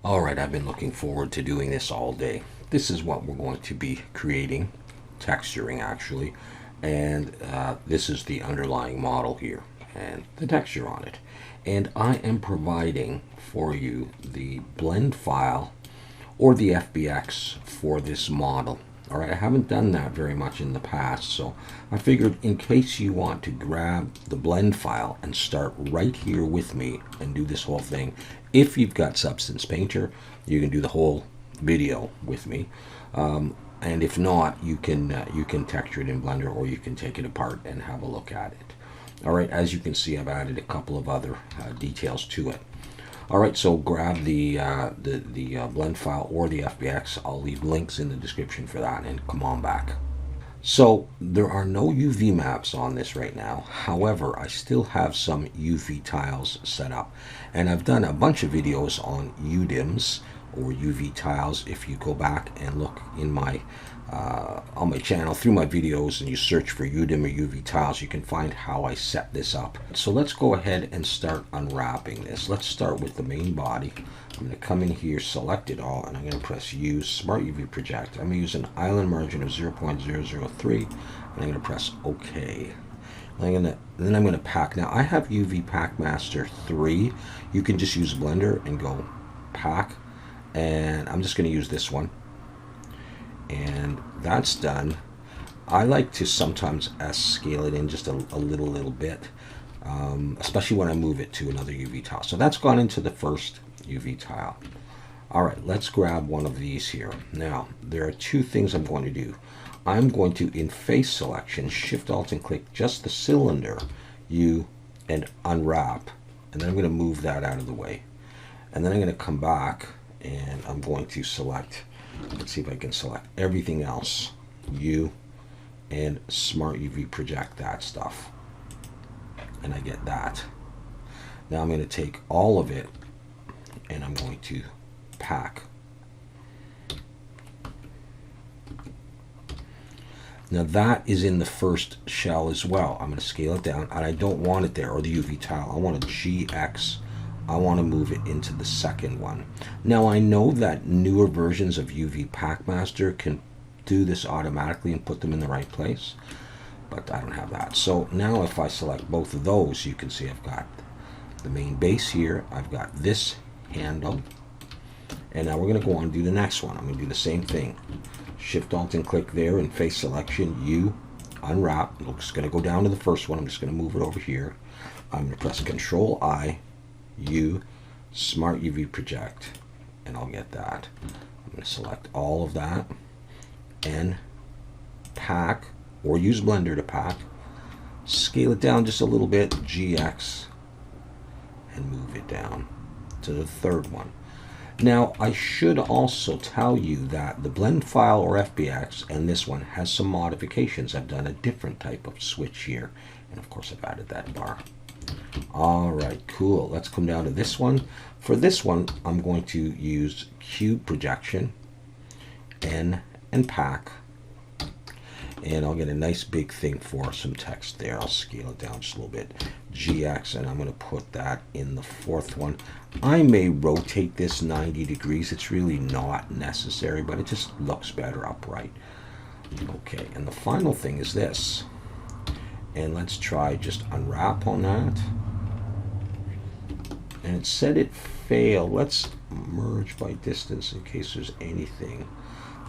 All right, I've been looking forward to doing this all day. This is what we're going to be creating, texturing actually, and this is the underlying model here and the texture on it. And I am providing for you the blend file or the FBX for this model. All right, I haven't done that very much in the past, so I figured in case you want to grab the blend file and start right here with me and do this whole thing, if you've got Substance Painter, you can do the whole video with me. And if not, you can texture it in Blender, or you can take it apart and have a look at it. All right, as you can see, I've added a couple of other details to it. All right, so grab the blend file or the FBX. I'll leave links in the description for that, and come on back. So there are no UV maps on this right now. However, I still have some UV tiles set up, and I've done a bunch of videos on UDIMs or UV tiles. If you go back and look in my on my channel through my videos and you search for UDIM or UV tiles, you can find how I set this up. So let's go ahead and start unwrapping this. Let's start with the main body. I'm going to come in here, select it all, and I'm going to press Use Smart UV Project. I'm going to use an island margin of 0.003, and I'm going to press OK. Then I'm going to pack. Now I have UV Pack Master 3. You can just use Blender and go pack, and I'm just going to use this one. And that's done. I like to sometimes scale it in just a little bit, especially when I move it to another UV tile. So that's gone into the first UV tile. All right, let's grab one of these here. Now, there are two things I'm going to do. I'm going to, in face selection, Shift Alt and click just the cylinder, and unwrap. And then I'm going to move that out of the way. And then I'm going to come back and I'm going to select, let's see if I can select everything else, and Smart UV Project that stuff. And I get that. Now I'm going to take all of it and I'm going to pack. Now that is in the first shell as well. I'm going to scale it down, and I don't want it there, or the UV tile. I want a GX. I want to move it into the second one. Now I know that newer versions of UV Pack Master can do this automatically and put them in the right place, but I don't have that. So now if I select both of those, you can see I've got the main base here. I've got this handle, and now we're going to go on and do the next one. I'm going to do the same thing. Shift Alt and click there in face selection, unwrap. It's going to go down to the first one. I'm just going to move it over here. I'm going to press Control I, Smart UV Project, and I'll get that. I'm going to select all of that and pack, or use Blender to pack. Scale it down just a little bit, GX, and move it down to the third one. Now I should also tell you that the blend file or FBX and this one has some modifications. I've done a different type of switch here, and of course I've added that bar. All right, cool. Let's come down to this one. For this one, I'm going to use Cube Projection, and pack, and I'll get a nice big thing for some text there. I'll scale it down just a little bit, GX, and I'm going to put that in the fourth one. I may rotate this 90 degrees. It's really not necessary, but it just looks better upright. Okay, and the final thing is this. And let's try just unwrap on that. And it said it failed. Let's merge by distance in case there's anything.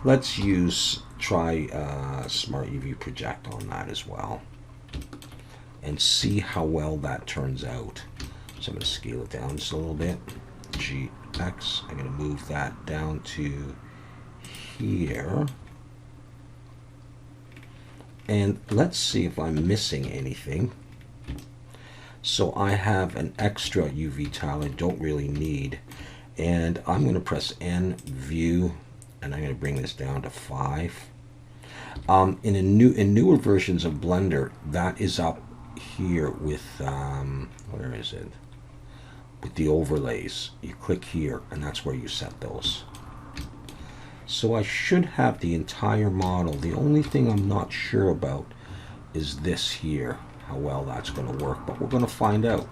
Let's try Smart UV Project on that as well, and see how well that turns out. So I'm going to scale it down just a little bit. GX. I'm going to move that down to here. And let's see if I'm missing anything. So I have an extra UV tile I don't really need. And I'm going to press N, View, and I'm going to bring this down to 5. In newer versions of Blender, that is up here with, where is it? With the overlays. You click here, and that's where you set those. So I should have the entire model. The only thing I'm not sure about is this here, how well that's going to work, but we're going to find out.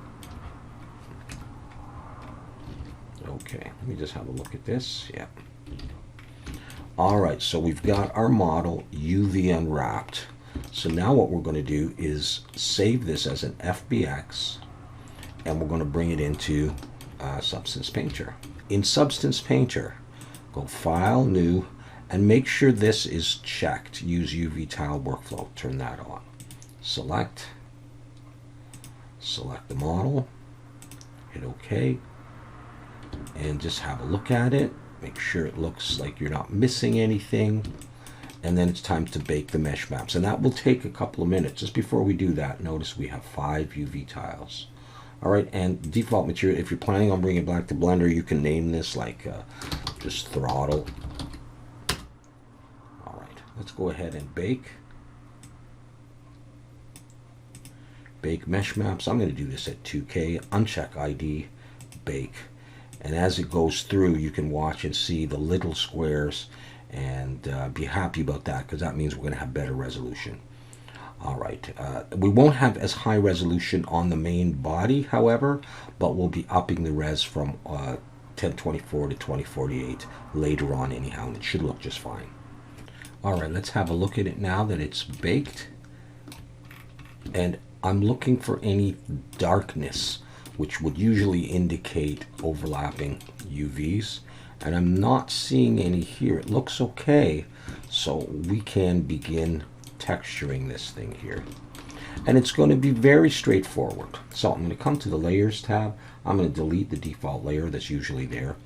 Okay, let me just have a look at this. Yeah. All right, so we've got our model UV unwrapped. So now what we're going to do is save this as an FBX, and we're going to bring it into Substance Painter. In Substance Painter, go File, New, and make sure this is checked. Use UV Tile Workflow. Turn that on. Select the model, hit OK, and just have a look at it. Make sure it looks like you're not missing anything. And then it's time to bake the mesh maps. And that will take a couple of minutes. Just before we do that, notice we have 5 UV tiles. All right, and default material, if you're planning on bringing it back to Blender, you can name this like just Throttle. All right, let's go ahead and bake. Bake mesh maps. I'm going to do this at 2K. Uncheck ID, bake. And as it goes through, you can watch and see the little squares, and be happy about that, because that means we're going to have better resolution. All right, we won't have as high resolution on the main body, however, but we'll be upping the res from 1024 to 2048 later on anyhow, and it should look just fine. All right, let's have a look at it now that it's baked. And I'm looking for any darkness, which would usually indicate overlapping UVs. And I'm not seeing any here. It looks okay, so we can begin texturing this thing here. And it's going to be very straightforward. So I'm going to come to the Layers tab. I'm going to delete the default layer that's usually there.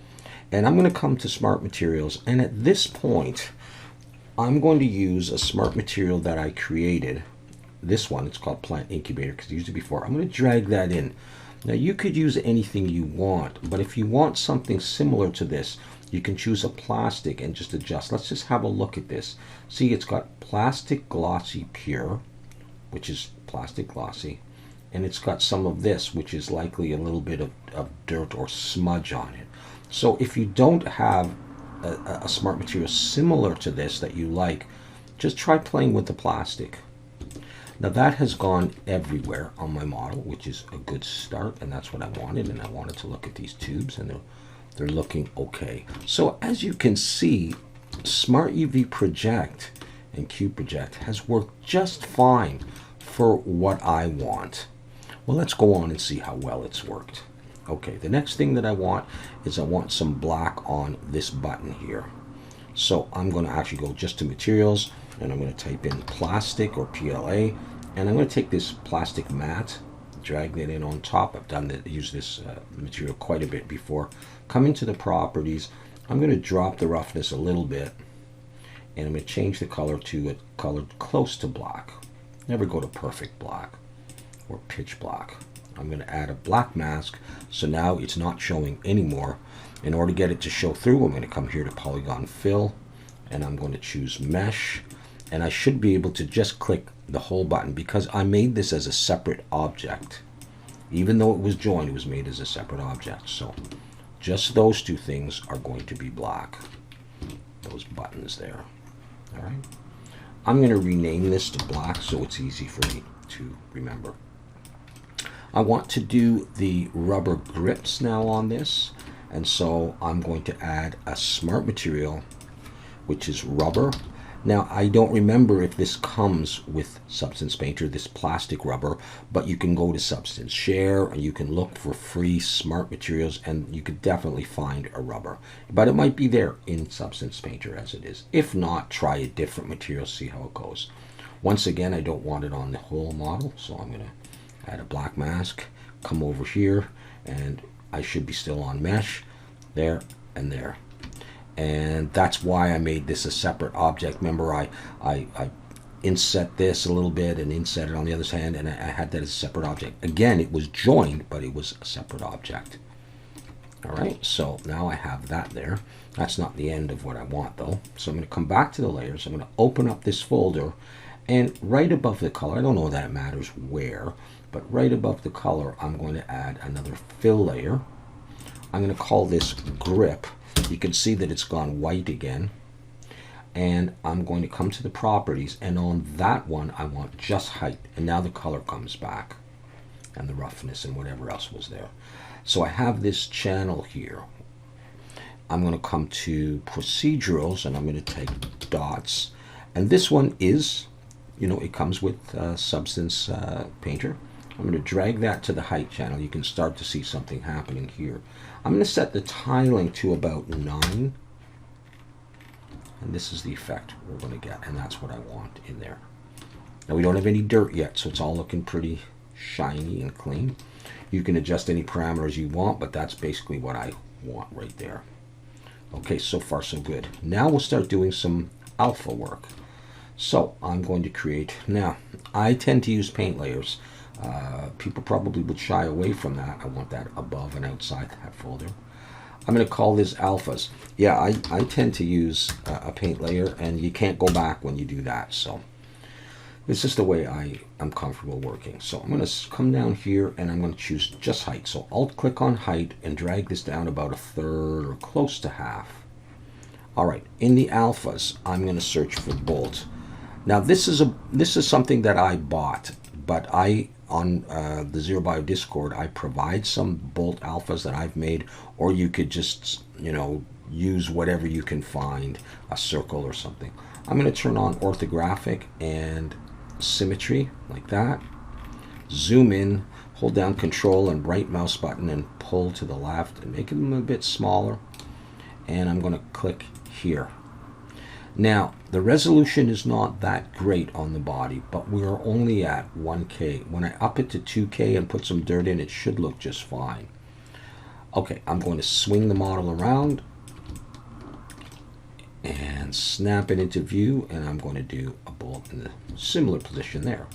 And I'm going to come to Smart Materials. And at this point, I'm going to use a Smart Material that I created. This one, it's called Plant Incubator, because I used it before. I'm going to drag that in. Now you could use anything you want, but if you want something similar to this, you can choose a plastic and just adjust. Let's just have a look at this. See, it's got Plastic Glossy Pure, which is plastic glossy, and it's got some of this, which is likely a little bit of dirt or smudge on it. So if you don't have a smart material similar to this that you like, just try playing with the plastic. Now that has gone everywhere on my model, which is a good start, and that's what I wanted. And I wanted to look at these tubes, and they're looking okay. So as you can see, Smart UV Project and Cube Project has worked just fine for what I want. Well, let's go on and see how well it's worked. Okay, the next thing that I want is I want some black on this button here. So I'm going to actually go just to Materials, and I'm going to type in Plastic or PLA, and I'm going to take this plastic matte, drag that in on top. I've used this material quite a bit before. Come into the properties. I'm going to drop the roughness a little bit, and I'm going to change the color to a color close to black. Never go to perfect black or pitch black. I'm going to add a black mask, so now it's not showing anymore. In order to get it to show through, I'm going to come here to Polygon Fill, and I'm going to choose Mesh, and I should be able to just click the whole button, because I made this as a separate object. Even though it was joined, it was made as a separate object. So just those two things are going to be black. Those buttons there. All right. I'm going to rename this to black so it's easy for me to remember. I want to do the rubber grips now on this, and so I'm going to add a smart material, which is rubber. Now, I don't remember if this comes with Substance Painter, this plastic rubber, but you can go to Substance Share, and you can look for free smart materials, and you could definitely find a rubber. But it might be there in Substance Painter as it is. If not, try a different material, see how it goes. Once again, I don't want it on the whole model, so I'm going to add a black mask, come over here, and I should be still on Mesh, there and there. And that's why I made this a separate object. Remember, I inset this a little bit and inset it on the other hand, and I had that as a separate object. Again, it was joined, but it was a separate object. All right, so now I have that there. That's not the end of what I want, though. So I'm going to come back to the layers. I'm going to open up this folder, and right above the color, I don't know that it matters where, but right above the color, I'm going to add another fill layer. I'm going to call this grip. You can see that it's gone white again, and I'm going to come to the properties, and on that one I want just height, and now the color comes back and the roughness and whatever else was there. So I have this channel here, I'm going to come to procedurals, and I'm going to take dots. And this one is, you know, it comes with Substance Painter. I'm going to drag that to the height channel. You can start to see something happening here. I'm going to set the tiling to about 9. And this is the effect we're going to get, and that's what I want in there. Now we don't have any dirt yet, so it's all looking pretty shiny and clean. You can adjust any parameters you want, but that's basically what I want right there. Okay, so far so good. Now we'll start doing some alpha work. So I'm going to create, now I tend to use paint layers. People probably would shy away from that. I want that above and outside that folder. I'm going to call this alphas. Yeah, I tend to use a paint layer, and you can't go back when you do that. So it's just the way I'm comfortable working. So I'm going to come down here, and I'm going to choose just height. So Alt click on height and drag this down about 1/3 or close to half. All right, in the alphas, I'm going to search for bolt. Now this is something that I bought, but on the Zero Bio Discord, I provide some bolt alphas that I've made, or you could just, you know, use whatever you can find, a circle or something. I'm going to turn on orthographic and symmetry like that. Zoom in, hold down Control and right mouse button and pull to the left and make them a bit smaller. And I'm going to click here. Now, the resolution is not that great on the body, but we're only at 1K. When I up it to 2K and put some dirt in, it should look just fine. Okay, I'm going to swing the model around and snap it into view, and I'm going to do a bolt in a similar position there.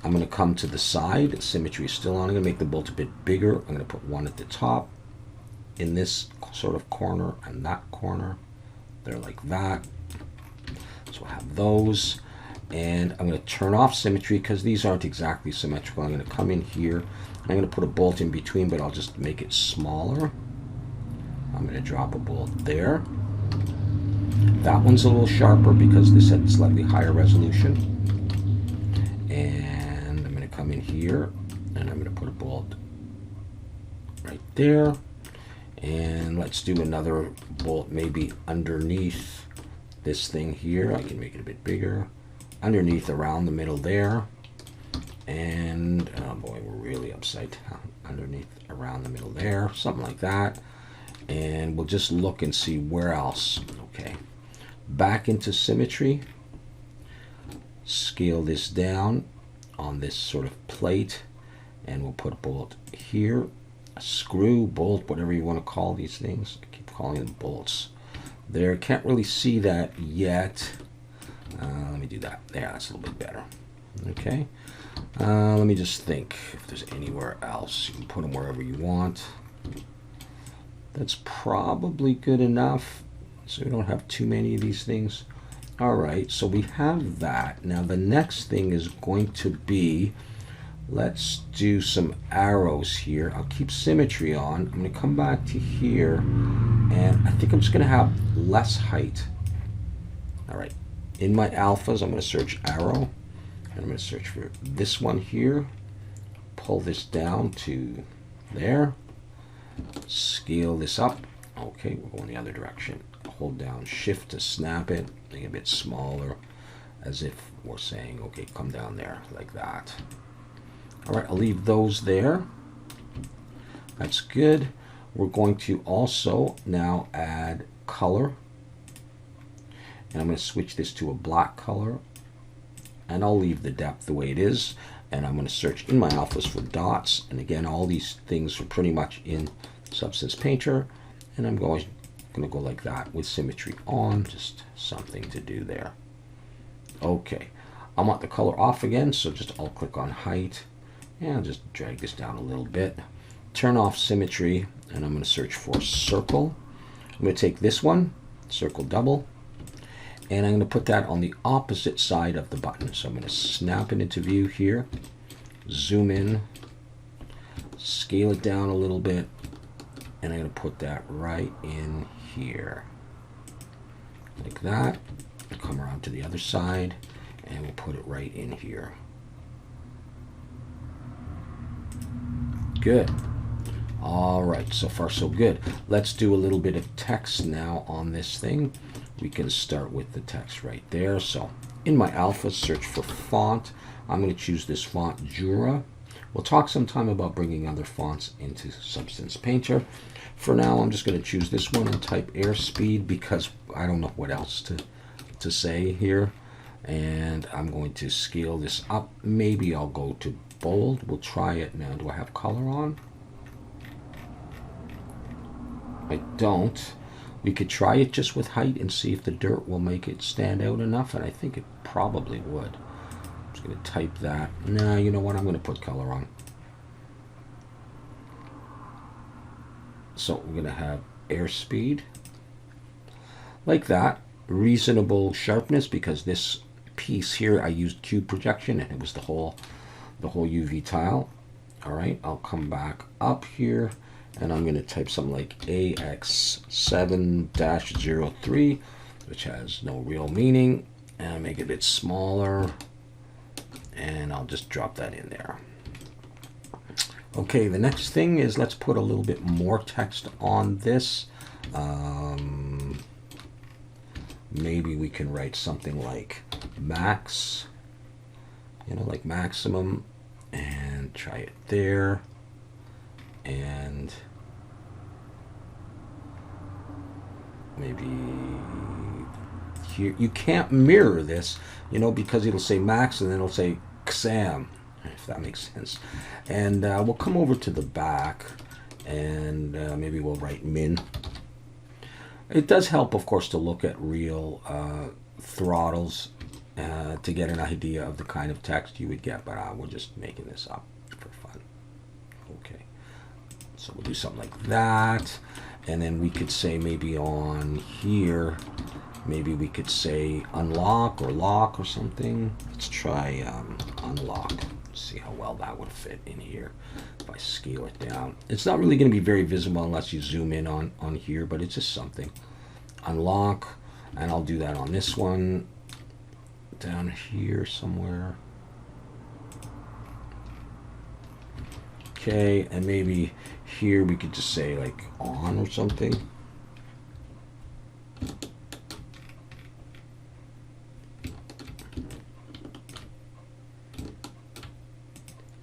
I'm going to come to the side. Symmetry is still on. I'm going to make the bolt a bit bigger. I'm going to put one at the top in this sort of corner and that corner. They're like that. So we'll have those, and I'm going to turn off symmetry because these aren't exactly symmetrical. I'm going to come in here. I'm going to put a bolt in between, but I'll just make it smaller. I'm going to drop a bolt there. That one's a little sharper because this had slightly higher resolution. And I'm going to come in here, and I'm going to put a bolt right there. And let's do another bolt maybe underneath this thing here. I can make it a bit bigger. Underneath around the middle there. And, oh boy, we're really upside down. Underneath around the middle there. Something like that. And we'll just look and see where else. Okay. Back into symmetry. Scale this down on this sort of plate. And we'll put a bolt here. A screw, bolt, whatever you want to call these things. I keep calling them bolts. There, can't really see that yet. Let me do that. There, that's a little bit better. Okay. Let me just think if there's anywhere else. You can put them wherever you want. That's probably good enough. So we don't have too many of these things. All right, so we have that. Now the next thing is going to be, let's do some arrows here. I'll keep symmetry on. I'm going to come back to here, and I think I'm just going to have less height. All right, in my alphas, I'm going to search arrow, and I'm going to search for this one here. Pull this down to there. Scale this up. Okay, we're going the other direction. Hold down Shift to snap it, make it a bit smaller, as if we're saying, okay, come down there, like that. All right, I'll leave those there. That's good. We're going to also now add color. And I'm going to switch this to a black color. And I'll leave the depth the way it is. And I'm going to search in my alphas for dots. And again, all these things are pretty much in Substance Painter. And I'm going to go like that with symmetry on. Just something to do there. Okay. I want the color off again, so just I'll click on height. And just drag this down a little bit. Turn off symmetry, and I'm going to search for circle. I'm going to take this one, circle double, and I'm going to put that on the opposite side of the button. So I'm going to snap it into view here, zoom in, scale it down a little bit, and I'm going to put that right in here. Like that. I'll come around to the other side, and we'll put it right in here. Good. All right, so far so good. Let's do a little bit of text now on this thing. We can start with the text right there. So in my alpha, search for font. I'm going to choose this font, Jura. We'll talk sometime about bringing other fonts into Substance Painter. For now, I'm just going to choose this one and type airspeed because I don't know what else to say here. And I'm going to scale this up. Maybe I'll go to bold. We'll try it now. Do I have color on? I don't. We could try it just with height and see if the dirt will make it stand out enough, and I think it probably would. I'm just going to type that. No, you know what? I'm going to put color on. So we're going to have airspeed. Like that. Reasonable sharpness, because this piece here I used cube projection and it was the whole UV tile. All right, I'll come back up here and I'm going to type something like AX7-03, which has no real meaning, and make it a bit smaller, and I'll just drop that in there. Okay, the next thing is let's put a little bit more text on this. Maybe we can write something like max, like maximum, and try it there. And maybe here. You can't mirror this, because it'll say max and then it'll say XAM, if that makes sense. And we'll come over to the back and maybe we'll write min. It does help, of course, to look at real throttles to get an idea of the kind of text you would get, but we're just making this up for fun. Okay. So we'll do something like that, and then we could say maybe on here, maybe we could say unlock or lock or something. Let's try unlock. See how well that would fit in here if I scale it down. It's not really going to be very visible unless you zoom in on here, but it's just something. Unlock, and I'll do that on this one down here somewhere. Okay, and maybe here we could just say like on or something.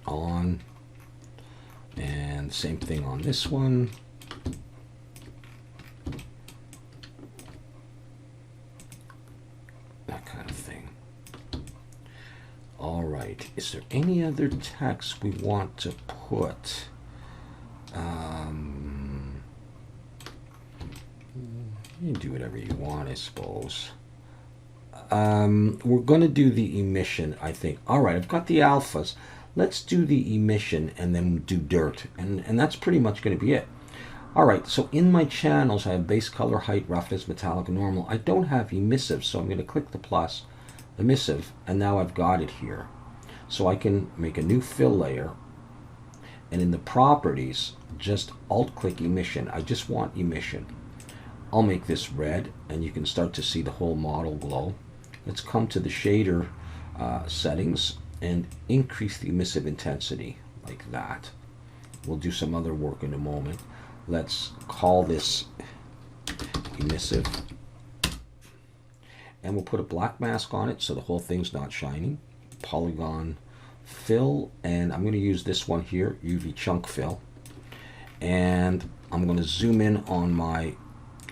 On, and same thing on this one. That kind of thing. All right, is there any other text we want to put? You can do whatever you want, I suppose. We're going to do the emission, I think. All right, I've got the alphas. Let's do the emission and then do dirt. And that's pretty much going to be it. All right, so in my channels, I have base color, height, roughness, metallic, and normal. I don't have emissive, so I'm going to click the plus, emissive, and now I've got it here. So I can make a new fill layer, and in the properties, just alt-click emission. I just want emission. I'll make this red, and you can start to see the whole model glow. Let's come to the shader settings and increase the emissive intensity like that. We'll do some other work in a moment. Let's call this emissive, and we'll put a black mask on it so the whole thing's not shining. Polygon fill, and I'm going to use this one here, UV chunk fill, and I'm going to zoom in on my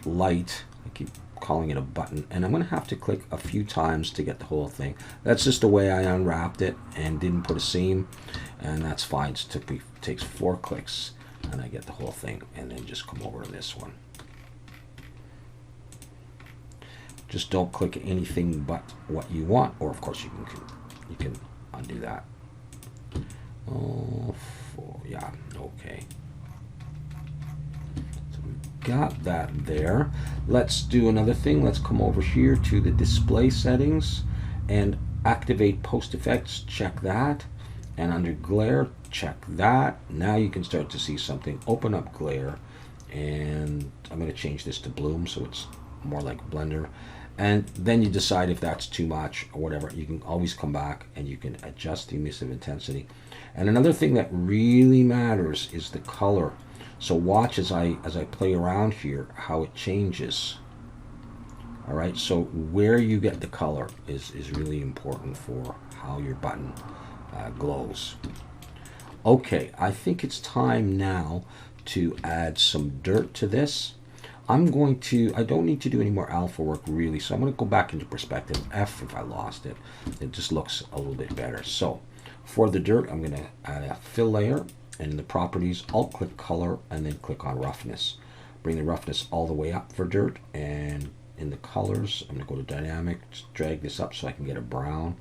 light. I keep calling it a button, and I'm going to have to click a few times to get the whole thing. That's just the way I unwrapped it and didn't put a seam, and that's fine. It takes 4 clicks and I get the whole thing, and then just come over to this one. Just don't click anything but what you want, or of course you can undo that. Oh, yeah, okay. So we've got that there. Let's do another thing. Let's come over here to the display settings and activate post effects. Check that. And under glare, check that. Now you can start to see something. Open up glare, and I'm going to change this to bloom so it's more like Blender. And then you decide if that's too much or whatever. You can always come back and you can adjust the emissive intensity. And another thing that really matters is the color. So watch as I play around here how it changes. All right, so where you get the color is really important for how your button glows. Okay, I think it's time now to add some dirt to this. I don't need to do any more alpha work really, so I'm going to go back into perspective F if I lost it. It just looks a little bit better. So for the dirt, I'm going to add a fill layer, and in the properties, I'll click color and then click on roughness. Bring the roughness all the way up for dirt, and in the colors, I'm going to go to dynamic, drag this up so I can get a brown,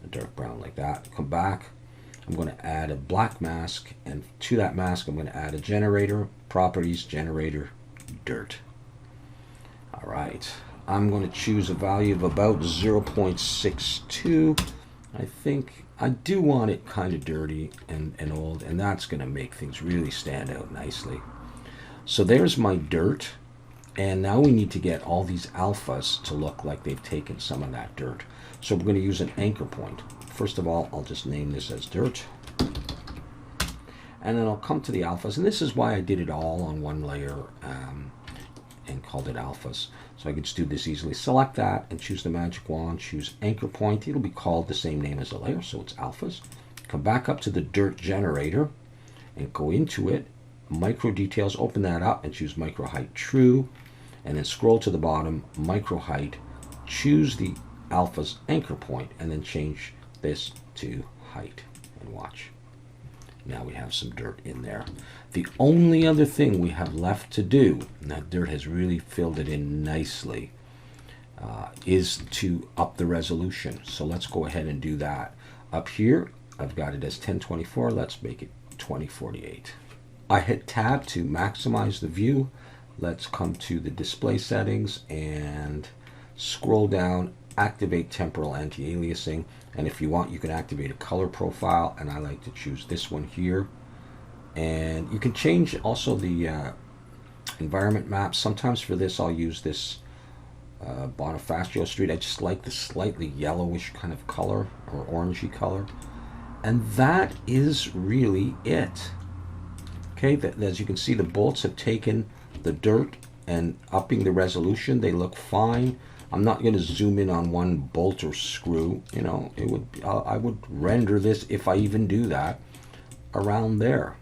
a dark brown like that. Come back. I'm going to add a black mask, and to that mask I'm going to add a generator, properties, generator, dirt. All right, I'm going to choose a value of about 0.62. I think I do want it kind of dirty and old, and that's going to make things really stand out nicely. So there's my dirt, and now we need to get all these alphas to look like they've taken some of that dirt. So we're going to use an anchor point. First of all, I'll just name this as dirt. And then I'll come to the alphas. And this is why I did it all on one layer and called it alphas. So I could just do this easily. Select that and choose the magic wand. Choose anchor point. It'll be called the same name as the layer, so it's alphas. Come back up to the dirt generator and go into it. Micro details, open that up and choose micro height true. And then scroll to the bottom, micro height. Choose the alpha's anchor point and then change this to height, and watch. Now we have some dirt in there. The only other thing we have left to do, and that dirt has really filled it in nicely, is to up the resolution. So let's go ahead and do that. Up here, I've got it as 1024. Let's make it 2048. I hit tab to maximize the view. Let's come to the display settings and scroll down, activate temporal anti-aliasing, and if you want you can activate a color profile, and I like to choose this one here. And you can change also the environment map. Sometimes for this I'll use this Bonifacio Street. I just like the slightly yellowish kind of color, or orangey color, and that is really it. Okay, as you can see, the bolts have taken the dirt and upping the resolution. They look fine. I'm not going to zoom in on one bolt or screw. You know, it would I would render this, if I even do that, around there.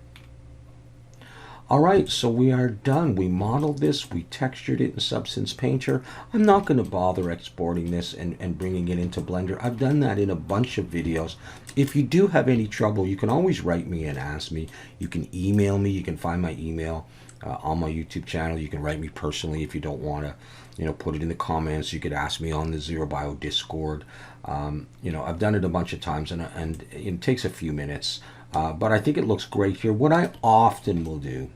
All right, so we are done. We modeled this, we textured it in Substance Painter. I'm not going to bother exporting this and bringing it into Blender. I've done that in a bunch of videos. If you do have any trouble, you can always write me and ask me. You can email me. You can find my email on my YouTube channel. You can write me personally if you don't want to, you know, put it in the comments. You could ask me on the Zero Bio Discord. You know, I've done it a bunch of times, and it takes a few minutes. But I think it looks great here. What I often will do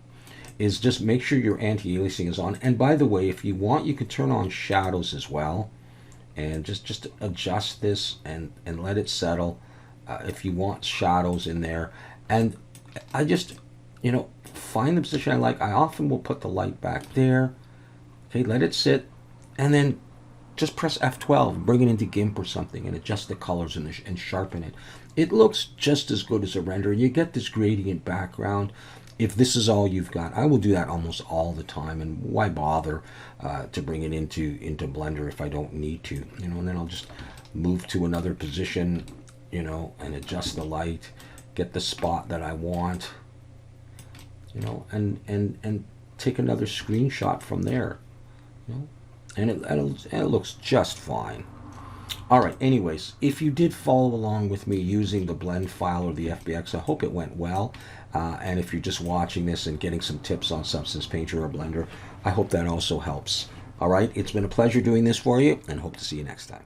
is just make sure your anti-aliasing is on. And by the way, if you want, you can turn on shadows as well, and just adjust this and let it settle if you want shadows in there. And I just, you know, find the position I like. I often will put the light back there. Okay, let it sit, and then just press F12, bring it into GIMP or something, and adjust the colors and sharpen it. It looks just as good as a render. You get this gradient background. If this is all you've got, I will do that almost all the time, and why bother to bring it into Blender if I don't need to, you know? And then I'll just move to another position, you know, and adjust the light, get the spot that I want, you know, and take another screenshot from there, you know, and it looks just fine. All right, anyways, if you did follow along with me using the blend file or the FBX, I hope it went well. And if you're just watching this and getting some tips on Substance Painter or Blender, I hope that also helps. All right, it's been a pleasure doing this for you, and hope to see you next time.